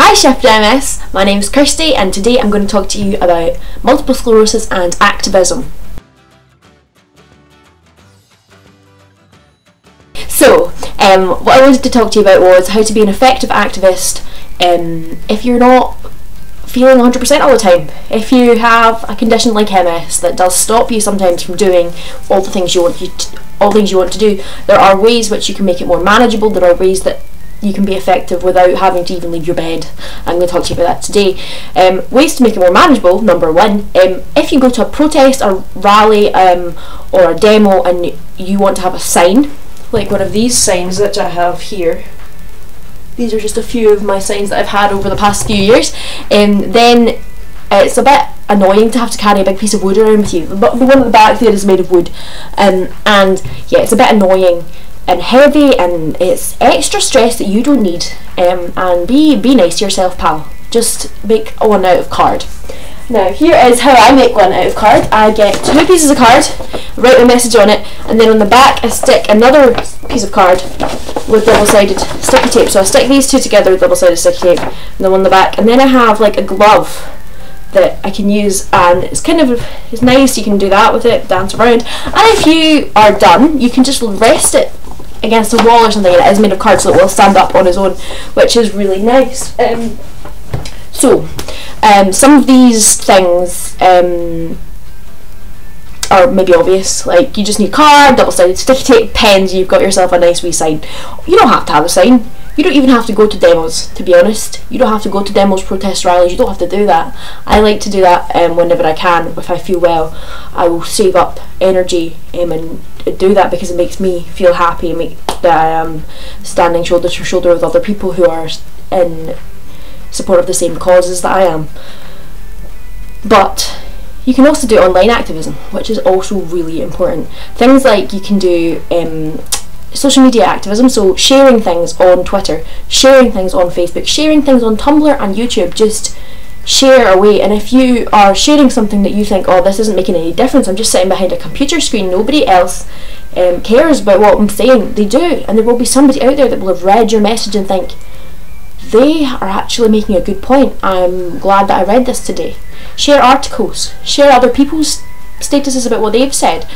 Hi Shift.ms, my name is Kirsty and today I'm going to talk to you about multiple sclerosis and activism. So, what I wanted to talk to you about was how to be an effective activist if you're not feeling 100% all the time. If you have a condition like MS that does stop you sometimes from doing all the things you want to do, there are ways which you can make it more manageable. There are ways that you can be effective without having to even leave your bed. I'm going to talk to you about that today. Ways to make it more manageable. Number one, if you go to a protest, a rally or a demo and you want to have a sign, like one of these signs that I have here. These are just a few of my signs that I've had over the past few years. Then it's a bit annoying to have to carry a big piece of wood around with you. But the one at the back there is made of wood, and yeah, it's a bit annoying and heavy, and it's extra stress that you don't need. And be nice to yourself, pal. Just make one out of card. Now here is how I make one out of card. I get two pieces of card, write a message on it, and then on the back I stick another piece of card with double-sided sticky tape. So I stick these two together with double-sided sticky tape, and then on the back, and then I have like a glove that I can use, and it's nice. You can do that with it, dance around, and if you are done, you can just rest it against a wall or something, and it is made of card, so it will stand up on its own, which is really nice. Some of these things are maybe obvious, like you just need card, double-sided sticky tape, pens, you've got yourself a nice wee sign. You don't have to have a sign. You don't even have to go to demos, to be honest. You don't have to go to demos, protest rallies, you don't have to do that. I like to do that whenever I can. If I feel well, I will save up energy and do that because it makes me feel happy, that I am standing shoulder to shoulder with other people who are in support of the same causes that I am. But you can also do online activism, which is also really important. Things like you can do social media activism, so sharing things on Twitter, sharing things on Facebook, sharing things on Tumblr and YouTube. Just share away, and if you are sharing something that you think, oh, this isn't making any difference, I'm just sitting behind a computer screen, nobody else cares about what I'm saying, they do, and there will be somebody out there that will have read your message and think, they are actually making a good point, I'm glad that I read this today. Share articles, share other people's statuses about what they've said,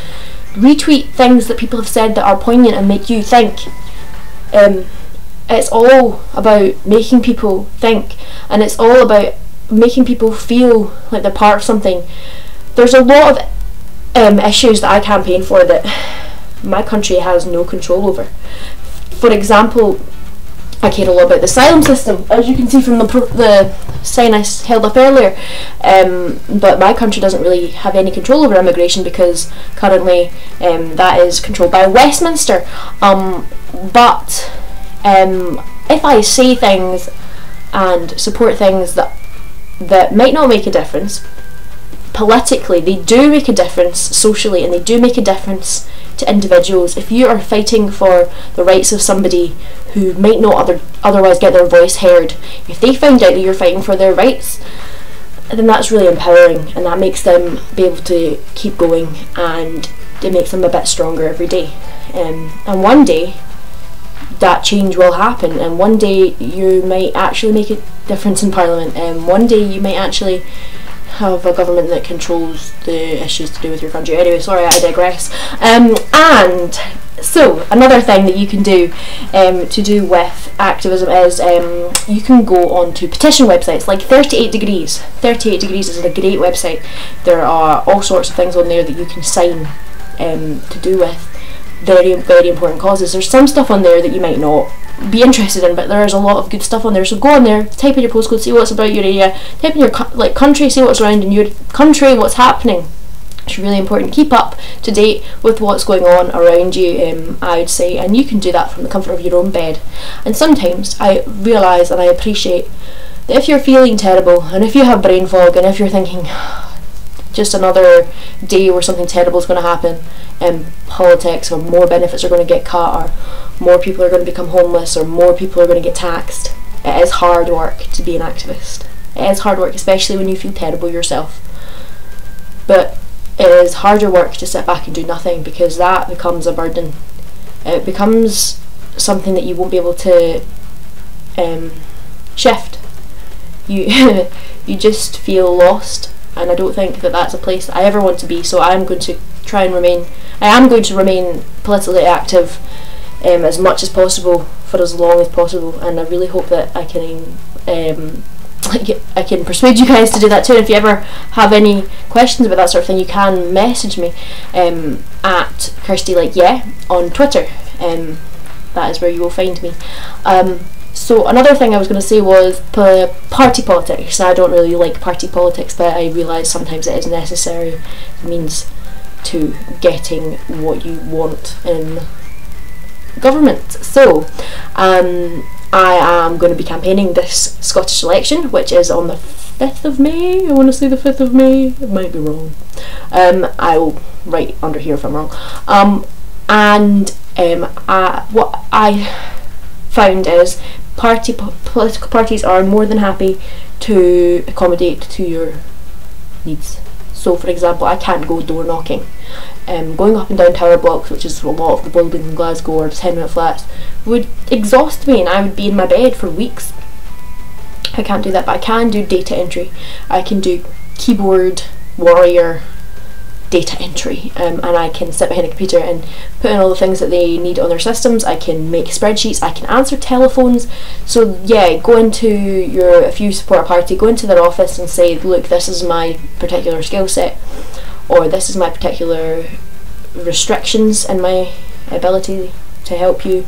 retweet things that people have said that are poignant and make you think. It's all about making people think, and it's all about making people feel like they're part of something. There's a lot of issues that I campaign for that my country has no control over. For example, I care a lot about the asylum system, as you can see from the sign I held up earlier, but my country doesn't really have any control over immigration because currently that is controlled by Westminster. But if I say things and support things that might not make a difference politically, they do make a difference socially, and they do make a difference to individuals. If you are fighting for the rights of somebody who might not otherwise get their voice heard, if they find out that you're fighting for their rights, then that's really empowering, and that makes them be able to keep going, and it makes them a bit stronger every day. And one day that change will happen, and one day you might actually make a difference in Parliament, and one day you might actually have a government that controls the issues to do with your country. Anyway, sorry, I digress. And so another thing that you can do to do with activism is you can go on to petition websites like 38 Degrees. 38 Degrees is a great website. There are all sorts of things on there that you can sign to do with very, very important causes. There's some stuff on there that you might not be interested in, but there's a lot of good stuff on there. So go on there, type in your postcode, see what's about your area, type in your country, see what's around in your country, what's happening. It's really important. Keep up to date with what's going on around you, I would say, and you can do that from the comfort of your own bed. And sometimes I realise and I appreciate that if you're feeling terrible, and if you have brain fog, and if you're thinking just another day where something terrible is going to happen in politics, or more benefits are going to get cut, or more people are going to become homeless, or more people are going to get taxed. It is hard work to be an activist. It is hard work, especially when you feel terrible yourself. But it is harder work to sit back and do nothing, because that becomes a burden. It becomes something that you won't be able to shift. you you just feel lost, and I don't think that that's a place that I ever want to be. So I am going to remain politically active as much as possible for as long as possible, and I really hope that I can persuade you guys to do that too. And if you ever have any questions about that sort of thing, you can message me at Kirsty Like Yeah on Twitter. That is where you will find me. So another thing I was going to say was party politics. I don't really like party politics, but I realise sometimes it is necessary. It means to getting what you want in government. So I am going to be campaigning this Scottish election, which is on the 5th of May. I want to say the 5th of May. It might be wrong. I will write under here if I'm wrong. What I found is political parties are more than happy to accommodate to your needs. So, for example, I can't go door knocking. Going up and down tower blocks, which is a lot of the buildings in Glasgow, or 10-minute flats, would exhaust me, and I would be in my bed for weeks. I can't do that, but I can do data entry. I can do keyboard warrior data entry, and I can sit behind a computer and put in all the things that they need on their systems. I can make spreadsheets, I can answer telephones. So yeah, go into if you support a party, go into their office and say, look, this is my particular skill set, or this is my particular restrictions and my ability to help you,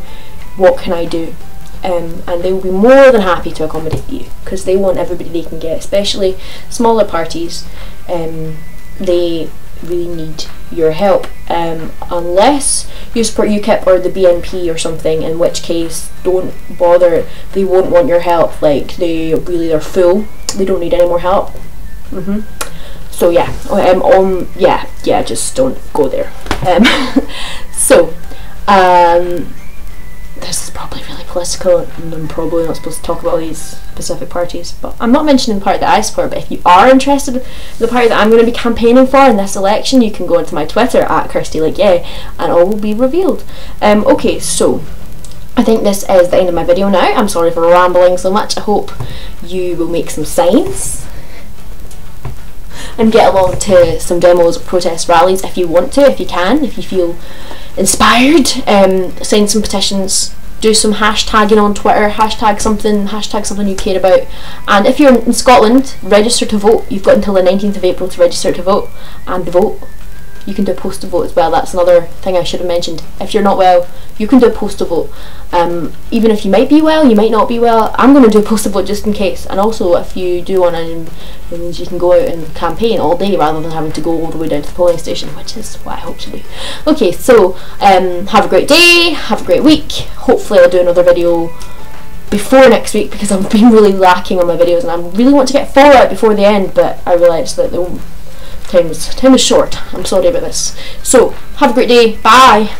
what can I do? And they will be more than happy to accommodate you, because they want everybody they can get, especially smaller parties. They really need your help, unless you support UKIP or the BNP or something, in which case don't bother. They won't want your help. Like, they're full, they don't need any more help. So yeah, just don't go there. This is probably really political, and I'm probably not supposed to talk about these specific parties, but I'm not mentioning the party that I support. But if you are interested in the party that I'm going to be campaigning for in this election, you can go into my Twitter at Kirsty Like Yeah, and all will be revealed. Okay, so I think this is the end of my video now. I'm sorry for rambling so much. I hope you will make some signs and get along to some demos, protest rallies if you want to, if you can, if you feel inspired. Sign some petitions, do some hashtagging on Twitter, hashtag something you care about. And if you're in Scotland, register to vote. You've got until the 19th of April to register to vote and vote. You can do a postal vote as well. That's another thing I should have mentioned. If you're not well, you can do a postal vote. Even if you might be well, you might not be well. I'm going to do a postal vote just in case. And also, if you do want to, it means you can go out and campaign all day rather than having to go all the way down to the polling station, which is what I hope to do. Okay, so have a great day, have a great week. Hopefully I'll do another video before next week, because I've been really lacking on my videos, and I really want to get 4 out before the end, but I realised that time is short. I'm sorry about this. So have a great day. Bye.